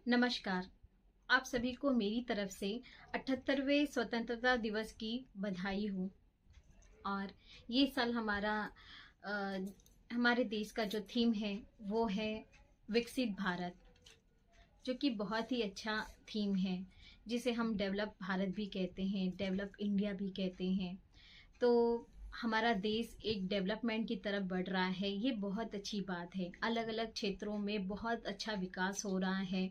नमस्कार। आप सभी को मेरी तरफ से 78वें स्वतंत्रता दिवस की बधाई हो। और ये साल अ, हमारे देश का जो थीम है वो है विकसित भारत, जो कि बहुत ही अच्छा थीम है, जिसे हम डेवलप भारत भी कहते हैं, डेवलप इंडिया भी कहते हैं। तो हमारा देश एक डेवलपमेंट की तरफ बढ़ रहा है, ये बहुत अच्छी बात है। अलग अलग क्षेत्रों में बहुत अच्छा विकास हो रहा है।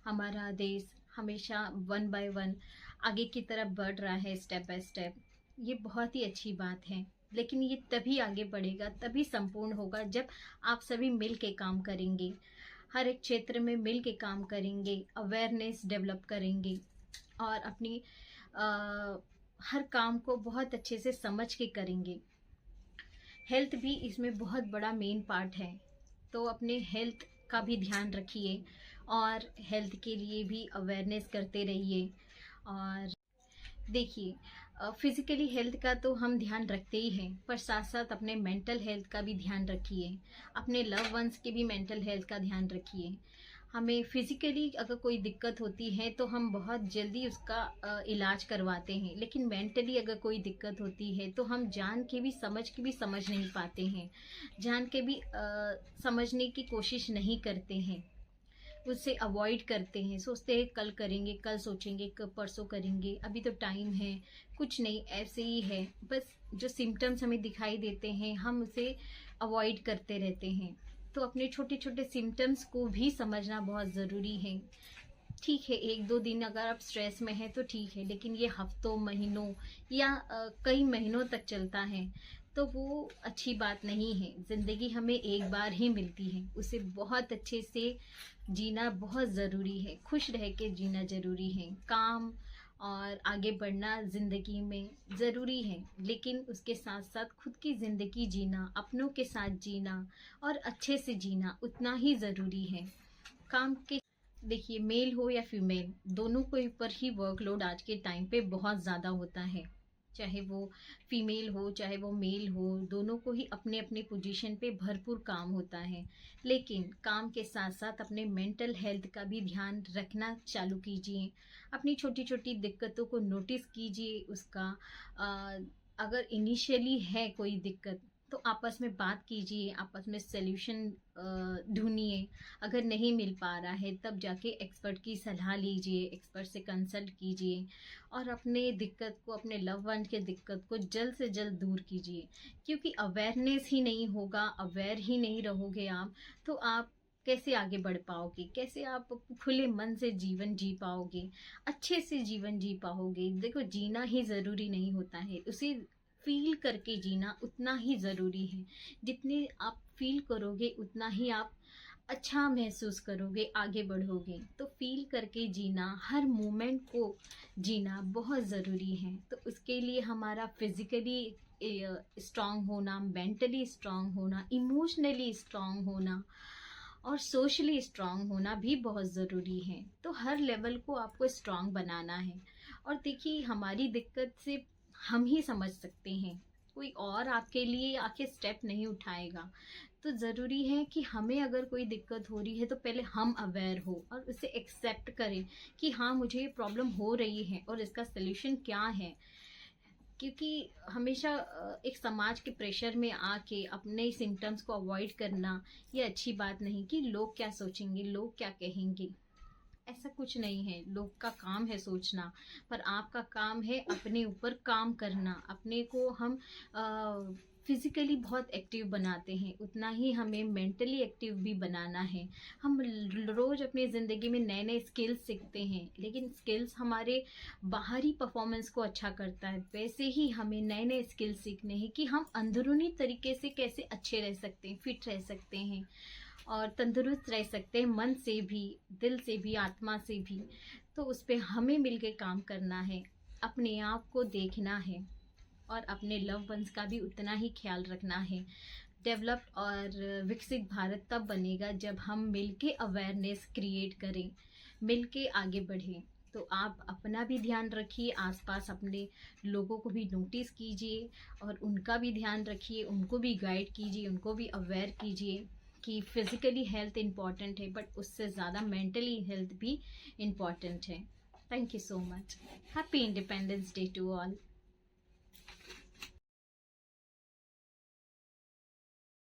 हमारा देश हमेशा वन बाय वन आगे की तरफ बढ़ रहा है, स्टेप बाय स्टेप। ये बहुत ही अच्छी बात है, लेकिन ये तभी आगे बढ़ेगा, तभी संपूर्ण होगा जब आप सभी मिल के काम करेंगे। हर एक क्षेत्र में मिल के काम करेंगे, अवेयरनेस डेवलप करेंगे और अपनी अ, हर काम को बहुत अच्छे से समझ के करेंगे। हेल्थ भी इसमें बहुत बड़ा मेन पार्ट है, तो अपने हेल्थ का भी ध्यान रखिए और हेल्थ के लिए भी अवेयरनेस करते रहिए। और देखिए, फिजिकली हेल्थ का तो हम ध्यान रखते ही हैं, पर साथ साथ अपने मेंटल हेल्थ का भी ध्यान रखिए। अपने लव वंस के भी मेंटल हेल्थ का ध्यान रखिए। हमें फिजिकली अगर कोई दिक्कत होती है तो हम बहुत जल्दी उसका इलाज करवाते हैं, लेकिन मेंटली अगर कोई दिक्कत होती है तो हम जान के भी समझ नहीं पाते हैं, जान के भी समझने की कोशिश नहीं करते हैं, उससे अवॉइड करते हैं, सोचते हैं कल करेंगे, कल सोचेंगे, परसों करेंगे, अभी तो टाइम है, कुछ नहीं, ऐसे ही है। बस जो सिम्टम्स हमें दिखाई देते हैं हम उसे अवॉइड करते रहते हैं। तो अपने छोटे छोटे सिम्टम्स को भी समझना बहुत ज़रूरी है। ठीक है, एक दो दिन अगर आप स्ट्रेस में हैं तो ठीक है, लेकिन ये हफ्तों, महीनों या कई महीनों तक चलता है तो वो अच्छी बात नहीं है। ज़िंदगी हमें एक बार ही मिलती है, उसे बहुत अच्छे से जीना बहुत ज़रूरी है, खुश रह के जीना ज़रूरी है। काम और आगे बढ़ना ज़िंदगी में ज़रूरी है, लेकिन उसके साथ साथ खुद की ज़िंदगी जीना, अपनों के साथ जीना और अच्छे से जीना उतना ही ज़रूरी है। काम के देखिए, मेल हो या फीमेल, दोनों के ऊपर ही वर्कलोड आज के टाइम पे बहुत ज़्यादा होता है। चाहे वो फीमेल हो चाहे वो मेल हो, दोनों को ही अपने अपने पोजीशन पे भरपूर काम होता है। लेकिन काम के साथ साथ अपने मेंटल हेल्थ का भी ध्यान रखना चालू कीजिए। अपनी छोटी छोटी दिक्कतों को नोटिस कीजिए। उसका अ, अगर इनिशियली है कोई दिक्कत तो आपस में बात कीजिए, आपस में सल्यूशन ढूंढिए। अगर नहीं मिल पा रहा है तब जाके एक्सपर्ट की सलाह लीजिए, एक्सपर्ट से कंसल्ट कीजिए और अपने दिक्कत को, अपने लव वन के दिक्कत को जल्द से जल्द दूर कीजिए। क्योंकि अवेयरनेस ही नहीं होगा, अवेयर ही नहीं रहोगे आप, तो आप कैसे आगे बढ़ पाओगे, कैसे आप खुले मन से जीवन जी पाओगे, अच्छे से जीवन जी पाओगे। देखो, जीना ही ज़रूरी नहीं होता है, उसे फील करके जीना उतना ही ज़रूरी है। जितने आप फील करोगे उतना ही आप अच्छा महसूस करोगे, आगे बढ़ोगे। तो फील करके जीना, हर मोमेंट को जीना बहुत ज़रूरी है। तो उसके लिए हमारा फिजिकली स्ट्रांग होना, मेंटली स्ट्रांग होना, इमोशनली स्ट्रांग होना और सोशली स्ट्रांग होना भी बहुत ज़रूरी है। तो हर लेवल को आपको स्ट्रांग बनाना है। और देखिए, हमारी दिक्कत से हम ही समझ सकते हैं, कोई और आपके लिए आके स्टेप नहीं उठाएगा। तो ज़रूरी है कि हमें अगर कोई दिक्कत हो रही है तो पहले हम अवेयर हो और उसे एक्सेप्ट करें कि हाँ, मुझे ये प्रॉब्लम हो रही है और इसका सल्यूशन क्या है। क्योंकि हमेशा एक समाज के प्रेशर में आके अपने सिम्टम्स को अवॉइड करना ये अच्छी बात नहीं कि लोग क्या सोचेंगे, लोग क्या कहेंगे। ऐसा कुछ नहीं है, लोग का काम है सोचना, पर आपका काम है अपने ऊपर काम करना। अपने को हम फिजिकली बहुत एक्टिव बनाते हैं, उतना ही हमें मेंटली एक्टिव भी बनाना है। हम रोज अपनी ज़िंदगी में नए नए स्किल्स सीखते हैं, लेकिन स्किल्स हमारे बाहरी परफॉर्मेंस को अच्छा करता है, वैसे ही हमें नए नए स्किल्स सीखने हैं कि हम अंदरूनी तरीके से कैसे अच्छे रह सकते हैं, फिट रह सकते हैं और तंदुरुस्त रह सकते हैं, मन से भी, दिल से भी, आत्मा से भी। तो उस पे हमें मिलके काम करना है, अपने आप को देखना है और अपने लव वंस का भी उतना ही ख्याल रखना है। डेवलप्ड और विकसित भारत तब बनेगा जब हम मिलके अवेयरनेस क्रिएट करें, मिलके आगे बढ़ें। तो आप अपना भी ध्यान रखिए, आसपास अपने लोगों को भी नोटिस कीजिए और उनका भी ध्यान रखिए, उनको भी गाइड कीजिए, उनको भी अवेयर कीजिए कि फिजिकली हेल्थ इम्पॉर्टेंट है, बट उससे ज़्यादा मेंटली हेल्थ भी इम्पॉर्टेंट है। Thank you so much. Happy Independence Day to all.